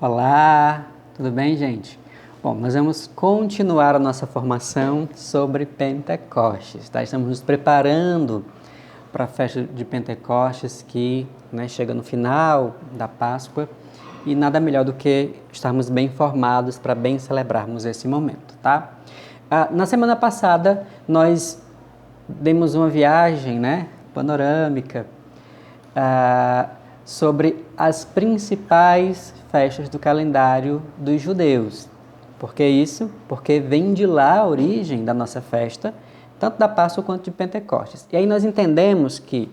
Olá, tudo bem, gente? Bom, nós vamos continuar a nossa formação sobre Pentecostes, tá? Estamos nos preparando para a festa de Pentecostes que chega no final da Páscoa e nada melhor do que estarmos bem informados para bem celebrarmos esse momento, tá? Na semana passada, nós demos uma viagem, panorâmica, sobre as principais festas do calendário dos judeus. Por que isso? Porque vem de lá a origem da nossa festa, tanto da Páscoa quanto de Pentecostes. E aí nós entendemos que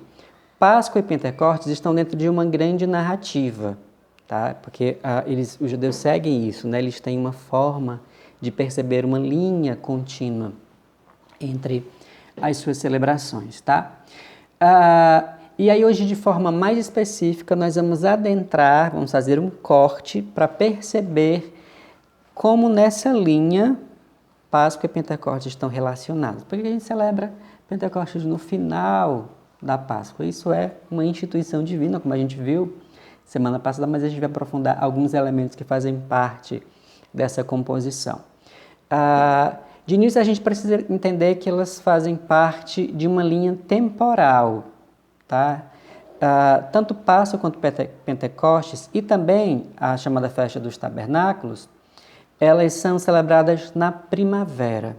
Páscoa e Pentecostes estão dentro de uma grande narrativa, tá? Porque os judeus seguem isso, eles têm uma forma de perceber uma linha contínua entre as suas celebrações, tá? E aí hoje, de forma mais específica, nós vamos adentrar, vamos fazer um corte para perceber como nessa linha Páscoa e Pentecostes estão relacionados. Por que a gente celebra Pentecostes no final da Páscoa? Isso é uma instituição divina, como a gente viu semana passada, mas a gente vai aprofundar alguns elementos que fazem parte dessa composição. De início, a gente precisa entender que elas fazem parte de uma linha temporal, tá? Tanto Páscoa quanto Pentecostes e também a chamada Festa dos Tabernáculos, elas são celebradas na primavera,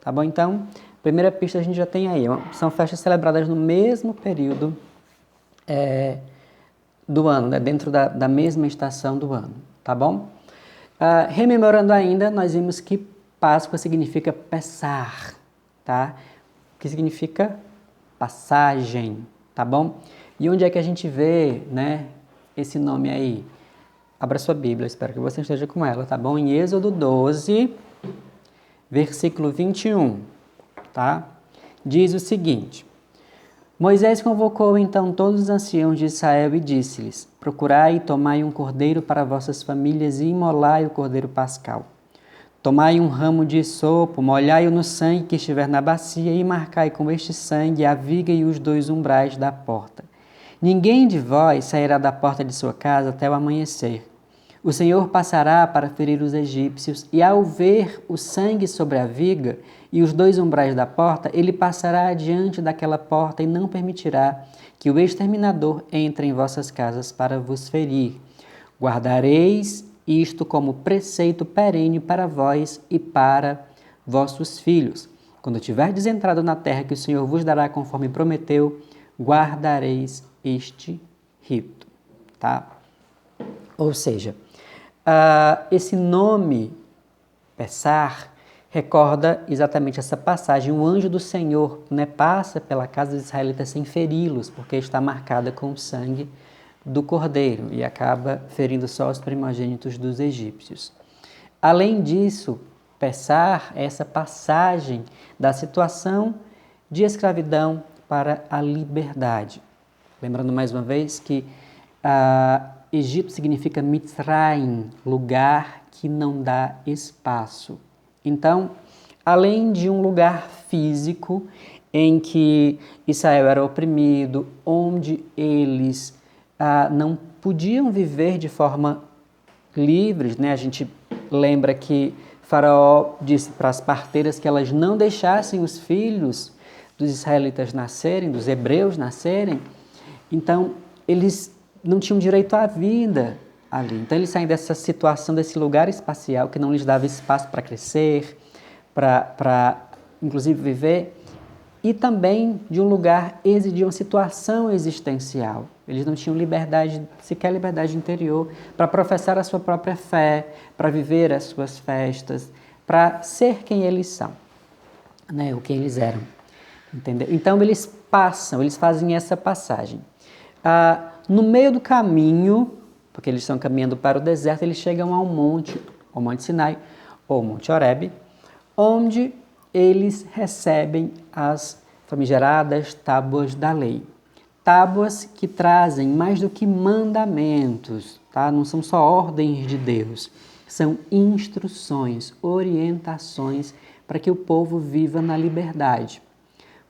tá bom? Então, primeira pista a gente já tem aí, são festas celebradas no mesmo período do ano, dentro da mesma estação do ano, tá bom? Rememorando ainda, nós vimos que Páscoa significa Pessar, tá? Que significa passagem, tá bom? E onde é que a gente vê, esse nome aí? Abra sua Bíblia, espero que você esteja com ela, tá bom? Em Êxodo 12, versículo 21, tá? Diz o seguinte: Moisés convocou então todos os anciãos de Israel e disse-lhes: Procurai e tomai um cordeiro para vossas famílias e imolai o cordeiro pascal. Tomai um ramo de sopo, molhai-o no sangue que estiver na bacia e marcai com este sangue a viga e os 2 umbrais da porta. Ninguém de vós sairá da porta de sua casa até o amanhecer. O Senhor passará para ferir os egípcios, e ao ver o sangue sobre a viga e os 2 umbrais da porta, ele passará adiante daquela porta e não permitirá que o exterminador entre em vossas casas para vos ferir. Guardareis isto como preceito perene para vós e para vossos filhos. Quando tiverdes entrado na terra que o Senhor vos dará conforme prometeu, guardareis este rito, tá? Ou seja, esse nome, Pessar, recorda exatamente essa passagem. O anjo do Senhor passa pela casa dos israelitas sem feri-los, porque está marcada com o sangue do cordeiro e acaba ferindo só os primogênitos dos egípcios. Além disso, Pessar é essa passagem da situação de escravidão para a liberdade. Lembrando mais uma vez que Egito significa Mitzrayim, lugar que não dá espaço. Então, além de um lugar físico em que Israel era oprimido, onde eles não podiam viver de forma livre, A gente lembra que Faraó disse para as parteiras que elas não deixassem os filhos dos israelitas nascerem, dos hebreus nascerem. Então, eles não tinham direito à vida ali. Então, eles saem dessa situação, desse lugar espacial que não lhes dava espaço para crescer, para inclusive viver, e também de um lugar, de uma situação existencial. Eles não tinham liberdade, sequer liberdade interior, para professar a sua própria fé, para viver as suas festas, para ser quem eles são, o que eles eram. Entendeu? Então, eles fazem essa passagem. No meio do caminho, porque eles estão caminhando para o deserto, eles chegam ao Monte Sinai, ou Monte Horebe, onde eles recebem as famigeradas tábuas da lei. Tábuas que trazem mais do que mandamentos, tá? Não são só ordens de Deus, são instruções, orientações para que o povo viva na liberdade.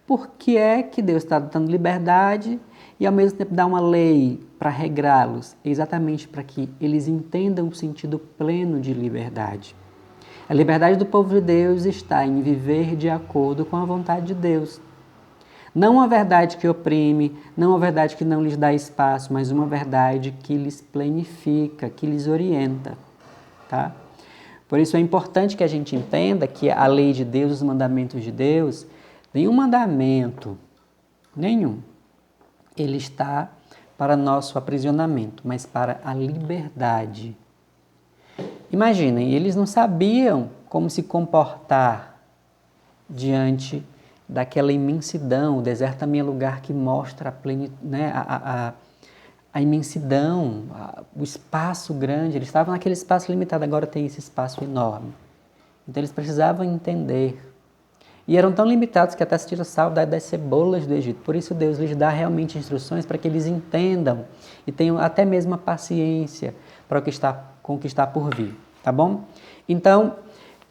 Por que é que Deus está dando liberdade e ao mesmo tempo dá uma lei para regrá-los, exatamente para que eles entendam o sentido pleno de liberdade. A liberdade do povo de Deus está em viver de acordo com a vontade de Deus. Não uma verdade que oprime, não uma verdade que não lhes dá espaço, mas uma verdade que lhes planifica, que lhes orienta. Tá? Por isso é importante que a gente entenda que a lei de Deus, os mandamentos de Deus, nenhum mandamento, ele está para nosso aprisionamento, mas para a liberdade. Imaginem, eles não sabiam como se comportar diante daquela imensidão. O deserto também é lugar que mostra a imensidão, o espaço grande. Eles estavam naquele espaço limitado, agora tem esse espaço enorme. Então eles precisavam entender. E eram tão limitados que até se tira sal das cebolas do Egito. Por isso Deus lhes dá realmente instruções para que eles entendam e tenham até mesmo a paciência para com o que está por vir. Tá bom? Então,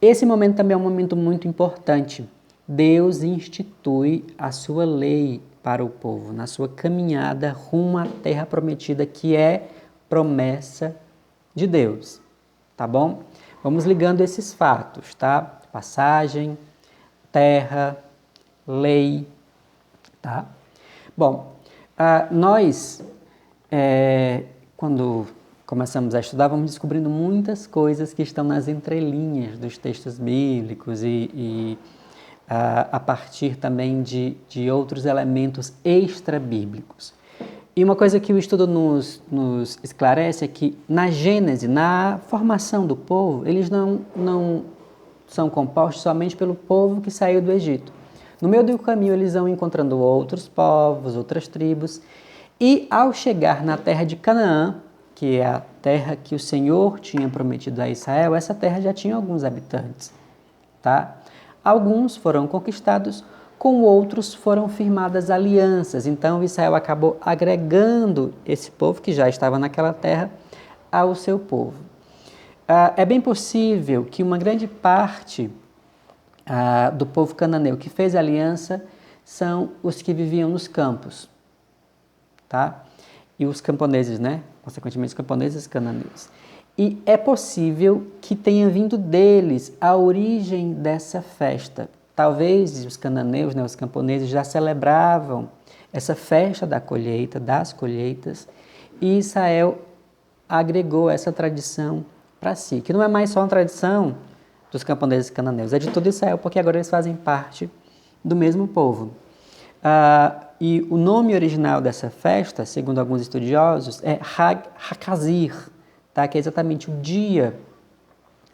esse momento também é um momento muito importante. Deus institui a sua lei para o povo, na sua caminhada rumo à terra prometida, que é promessa de Deus. Tá bom? Vamos ligando esses fatos, tá? Passagem, terra, lei, tá? Bom, nós, quando começamos a estudar, vamos descobrindo muitas coisas que estão nas entrelinhas dos textos bíblicos e a partir também de outros elementos extra-bíblicos. E uma coisa que o estudo nos esclarece é que na Gênese, na formação do povo, eles não são compostos somente pelo povo que saiu do Egito. No meio do caminho eles vão encontrando outros povos, outras tribos, e ao chegar na terra de Canaã, que é a terra que o Senhor tinha prometido a Israel, essa terra já tinha alguns habitantes, tá? Alguns foram conquistados, com outros foram firmadas alianças. Então Israel acabou agregando esse povo que já estava naquela terra ao seu povo. É bem possível que uma grande parte do povo cananeu que fez aliança são os que viviam nos campos, tá? E os camponeses, né? Consequentemente, os camponeses cananeus. E é possível que tenha vindo deles a origem dessa festa. Talvez os cananeus, né, os camponeses, já celebravam essa festa da colheita, das colheitas, e Israel agregou essa tradição para si, que não é mais só uma tradição dos camponeses cananeus, é de todo Israel, porque agora eles fazem parte do mesmo povo. E o nome original dessa festa, segundo alguns estudiosos, é Hag HaKazir, tá? Que é exatamente o dia,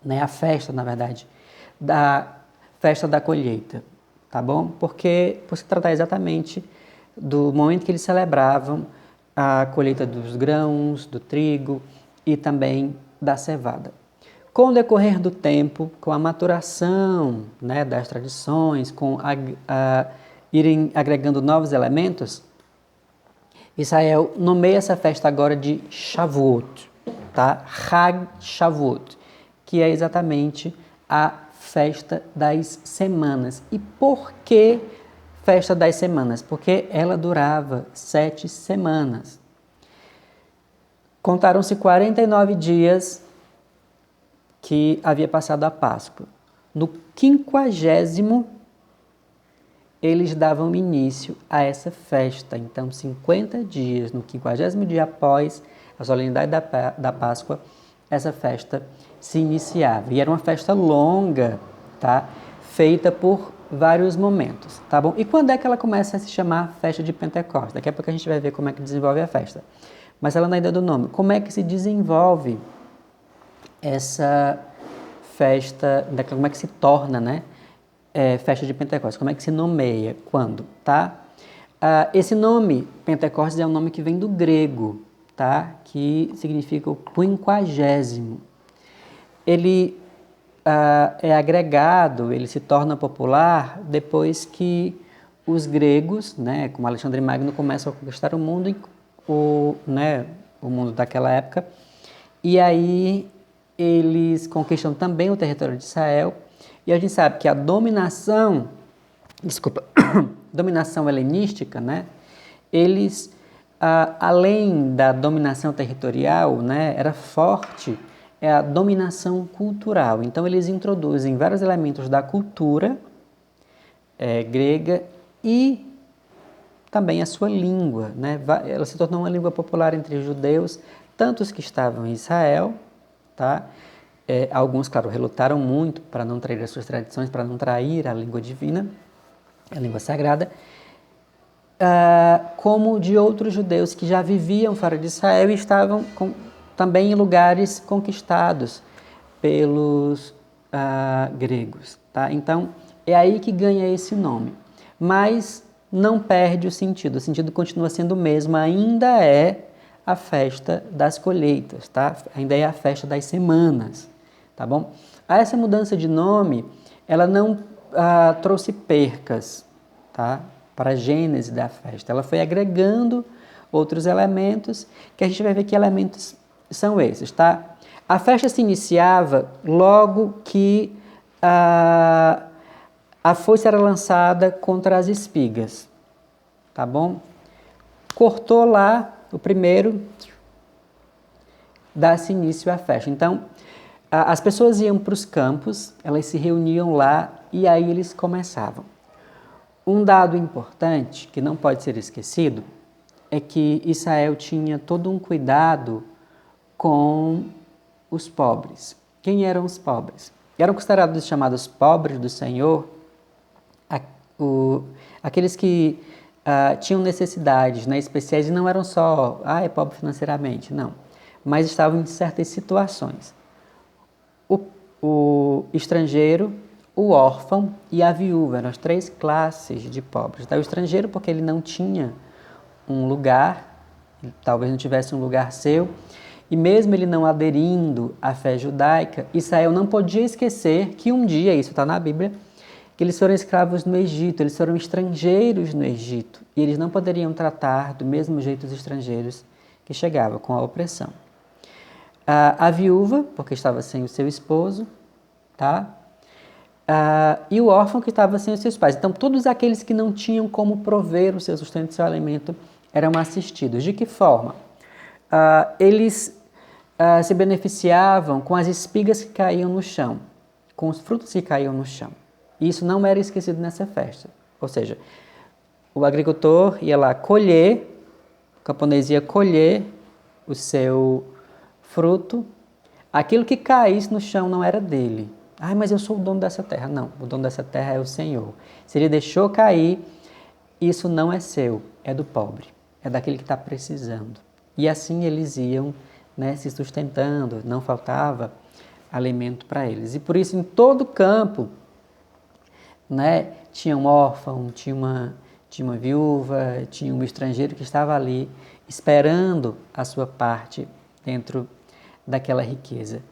né, a festa, na verdade, da festa da colheita, tá bom? Porque por se tratar exatamente do momento que eles celebravam a colheita dos grãos, do trigo e também da cevada. Com o decorrer do tempo, com a maturação, né, das tradições, com irem agregando novos elementos, Israel nomeia essa festa agora de Shavuot, tá? Hag Shavuot, que é exatamente a festa das semanas. E por que festa das semanas? Porque ela durava 7 semanas. Contaram-se 49 dias que havia passado a Páscoa. No 50º, eles davam início a essa festa. Então, 50 dias, no 50º dia após a solenidade da Páscoa, essa festa se iniciava. E era uma festa longa, tá? Feita por vários momentos, tá bom? E quando é que ela começa a se chamar Festa de Pentecostes? Daqui a pouco a gente vai ver como é que desenvolve a festa. Mas ela ainda do nome. Como é que se desenvolve essa festa, como é que se torna, né? Festa de Pentecostes, como é que se nomeia, quando, tá? Esse nome, Pentecostes, é um nome que vem do grego, tá? Que significa o 50º. Ele é agregado, ele se torna popular depois que os gregos, né, como Alexandre Magno, começam a conquistar o mundo, o mundo daquela época, e aí eles conquistam também o território de Israel, e a gente sabe que a dominação helenística, né, eles além da dominação territorial, né, era forte a dominação cultural. Então, eles introduzem vários elementos da cultura grega e também a sua língua, né? Ela se tornou uma língua popular entre os judeus, tanto os que estavam em Israel, tá? Alguns, claro, relutaram muito para não trair as suas tradições, para não trair a língua divina, a língua sagrada, como de outros judeus que já viviam fora de Israel e estavam também em lugares conquistados pelos gregos, tá? Então, é aí que ganha esse nome. Mas não perde o sentido continua sendo o mesmo, ainda é a festa das colheitas, tá? Ainda é a festa das semanas, tá bom? Essa mudança de nome, ela não trouxe percas, tá? Para a gênese da festa. Ela foi agregando outros elementos, que a gente vai ver que elementos são esses, tá? A festa se iniciava logo que a foice era lançada contra as espigas, tá bom? Cortou lá o primeiro, dá-se início à festa. Então, as pessoas iam para os campos, elas se reuniam lá e aí eles começavam. Um dado importante, que não pode ser esquecido, é que Israel tinha todo um cuidado com os pobres. Quem eram os pobres? Eram considerados chamados pobres do Senhor, aqueles que tinham necessidades, né, especiais, e não eram só, é pobre financeiramente, não, mas estavam em certas situações. O estrangeiro, o órfão e a viúva eram as 3 classes de pobres. Então, o estrangeiro, porque ele não tinha um lugar, talvez não tivesse um lugar seu, e mesmo ele não aderindo à fé judaica, Israel não podia esquecer que um dia, isso está na Bíblia, que eles foram escravos no Egito, eles foram estrangeiros no Egito, e eles não poderiam tratar do mesmo jeito os estrangeiros que chegavam, com a opressão. A viúva, porque estava sem o seu esposo, tá? E o órfão, que estava sem os seus pais. Então, todos aqueles que não tinham como prover o seu sustento e seu alimento eram assistidos. De que forma? Eles se beneficiavam com as espigas que caíam no chão, com os frutos que caíam no chão. E isso não era esquecido nessa festa. Ou seja, o agricultor ia lá colher, o camponês ia colher o seu fruto, aquilo que caísse no chão não era dele. Mas eu sou o dono dessa terra. Não, o dono dessa terra é o Senhor. Se ele deixou cair, isso não é seu, é do pobre, é daquele que está precisando. E assim eles iam, né, se sustentando, não faltava alimento para eles. E por isso, em todo campo, né, tinha um órfão, tinha uma viúva, tinha um estrangeiro que estava ali esperando a sua parte dentro daquela riqueza.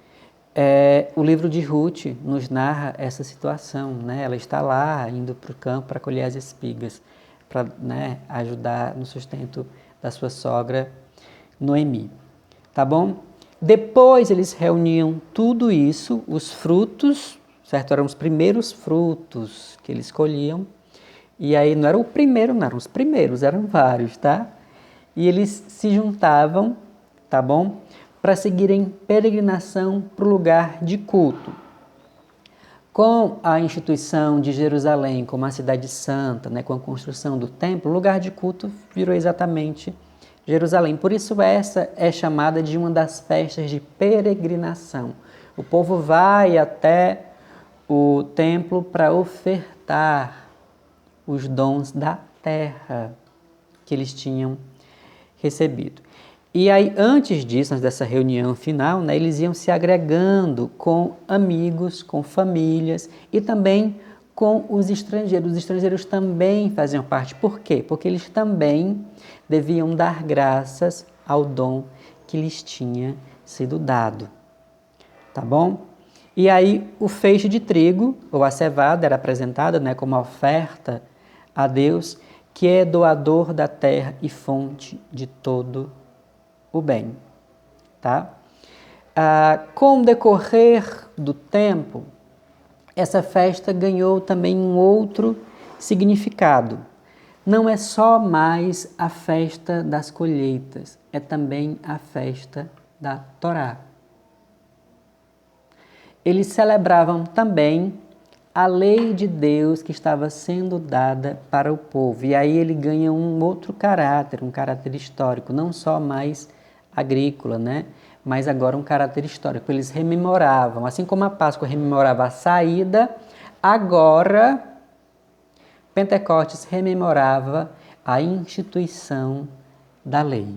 O livro de Ruth nos narra essa situação, né? Ela está lá indo para o campo para colher as espigas, para, né, ajudar no sustento da sua sogra Noemi, tá bom? Depois eles reuniam tudo isso, os frutos, certo? Eram os primeiros frutos que eles colhiam, e aí não era o primeiro, não eram os primeiros, eram vários, tá? E eles se juntavam, tá bom? Para seguirem peregrinação para o lugar de culto. Com a instituição de Jerusalém como a cidade santa, né, com a construção do templo, o lugar de culto virou exatamente Jerusalém. Por isso essa é chamada de uma das festas de peregrinação. O povo vai até o templo para ofertar os dons da terra que eles tinham recebido. E aí, antes disso, antes dessa reunião final, né, eles iam se agregando com amigos, com famílias e também com os estrangeiros. Os estrangeiros também faziam parte. Por quê? Porque eles também deviam dar graças ao dom que lhes tinha sido dado. Tá bom? E aí, o feixe de trigo, ou a cevada, era apresentada, né, como oferta a Deus, que é doador da terra e fonte de todo o bem, tá? Com o decorrer do tempo, essa festa ganhou também um outro significado, não é só mais a festa das colheitas, é também a festa da Torá. Eles celebravam também a lei de Deus que estava sendo dada para o povo. E aí ele ganha um outro caráter, um caráter histórico, não só mais agrícola, né? Mas agora um caráter histórico. Eles rememoravam, assim como a Páscoa rememorava a saída, agora Pentecostes rememorava a instituição da lei.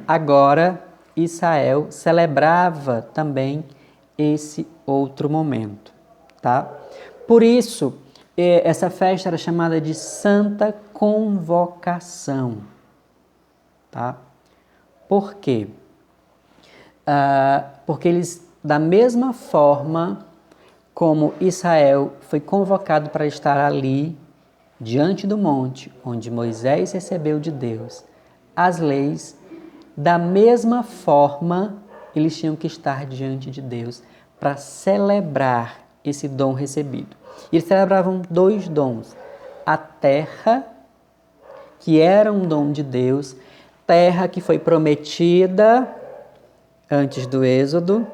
Agora Israel celebrava também esse outro momento, tá? Por isso, essa festa era chamada de Santa Convocação, tá? Por quê? Porque eles, da mesma forma como Israel foi convocado para estar ali, diante do monte, onde Moisés recebeu de Deus as leis, da mesma forma eles tinham que estar diante de Deus para celebrar esse dom recebido. E eles celebravam 2 dons: a terra, que era um dom de Deus, terra que foi prometida antes do Êxodo,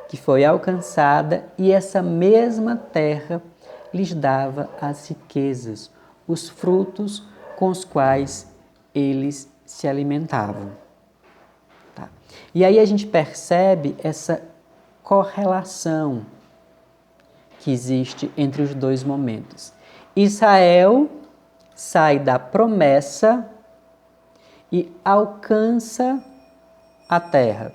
que foi alcançada, e essa mesma terra lhes dava as riquezas, os frutos com os quais eles se alimentavam. Tá? E aí a gente percebe essa correlação que existe entre os 2 momentos. Israel sai da promessa e alcança a terra.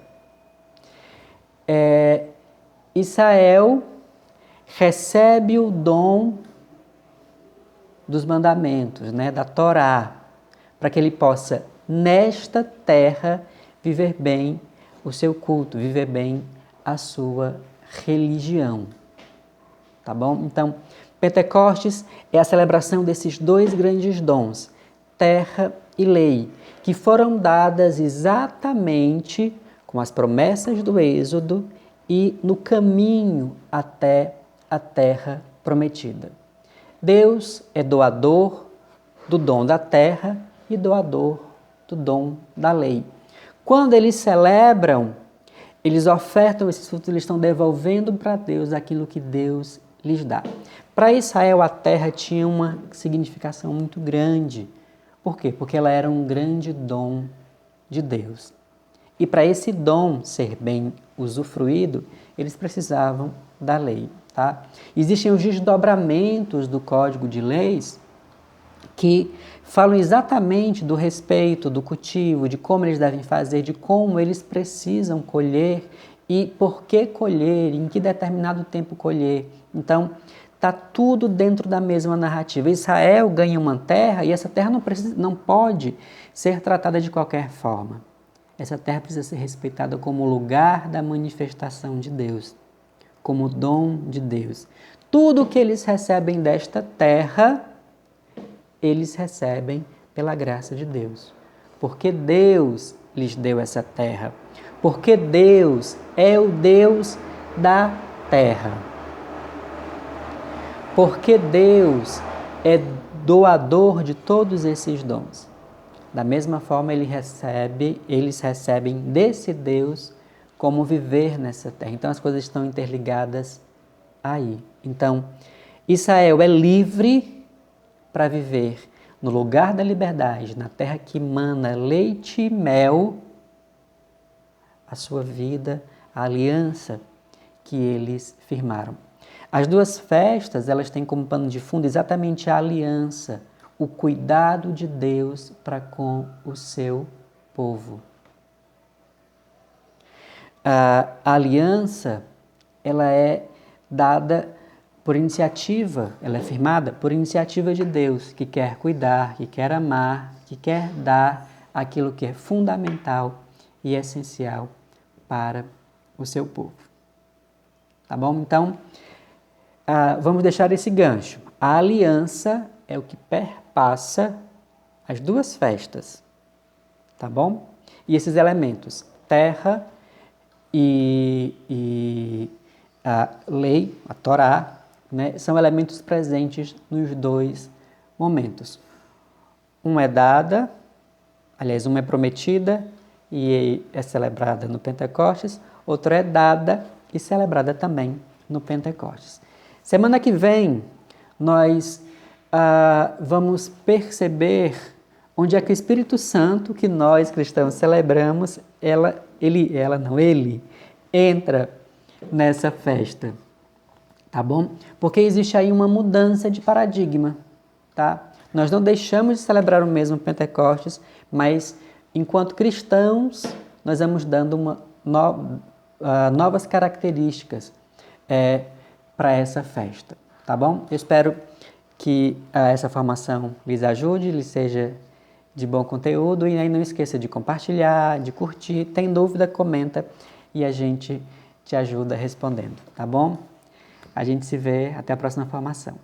Israel recebe o dom dos mandamentos, né, da Torá, para que ele possa, nesta terra, viver bem o seu culto, viver bem a sua religião. Tá bom? Então, Pentecostes é a celebração desses 2 grandes dons, terra e lei, que foram dadas exatamente com as promessas do Êxodo e no caminho até a terra prometida. Deus é doador do dom da terra e doador do dom da lei. Quando eles celebram, eles ofertam esses frutos, eles estão devolvendo para Deus aquilo que Deus lhes dá. Para Israel, a terra tinha uma significação muito grande. Por quê? Porque ela era um grande dom de Deus. E para esse dom ser bem usufruído, eles precisavam da lei. Tá? Existem os desdobramentos do Código de Leis que falam exatamente do respeito, do cultivo, de como eles devem fazer, de como eles precisam colher e por que colher, em que determinado tempo colher. Então, está tudo dentro da mesma narrativa. Israel ganha uma terra e essa terra não pode ser tratada de qualquer forma. Essa terra precisa ser respeitada como lugar da manifestação de Deus, como dom de Deus. Tudo que eles recebem desta terra, eles recebem pela graça de Deus. Porque Deus lhes deu essa terra. Porque Deus é o Deus da terra. Porque Deus é doador de todos esses dons. Da mesma forma, eles recebem desse Deus como viver nessa terra. Então, as coisas estão interligadas aí. Então, Israel é livre para viver no lugar da liberdade, na terra que mana leite e mel, a sua vida, a aliança que eles firmaram. As 2 festas, elas têm como pano de fundo exatamente a aliança, o cuidado de Deus para com o seu povo. A aliança, ela é dada por iniciativa, ela é firmada por iniciativa de Deus, que quer cuidar, que quer amar, que quer dar aquilo que é fundamental e essencial para o seu povo. Tá bom? Então, vamos deixar esse gancho. A aliança é o que perpassa as 2 festas, tá bom? E esses elementos, terra e a lei, a Torá, né, são elementos presentes nos 2 momentos. Uma é dada, aliás, uma é prometida e é celebrada no Pentecostes, outra é dada e celebrada também no Pentecostes. Semana que vem, nós vamos perceber onde é que o Espírito Santo, que nós cristãos celebramos, ele entra nessa festa, tá bom? Porque existe aí uma mudança de paradigma, tá? Nós não deixamos de celebrar o mesmo Pentecostes, mas enquanto cristãos, nós vamos dando novas características para essa festa, tá bom? Eu espero que essa formação lhes ajude, lhes seja de bom conteúdo e aí não esqueça de compartilhar, de curtir. Tem dúvida, comenta e a gente te ajuda respondendo, tá bom? A gente se vê até a próxima formação.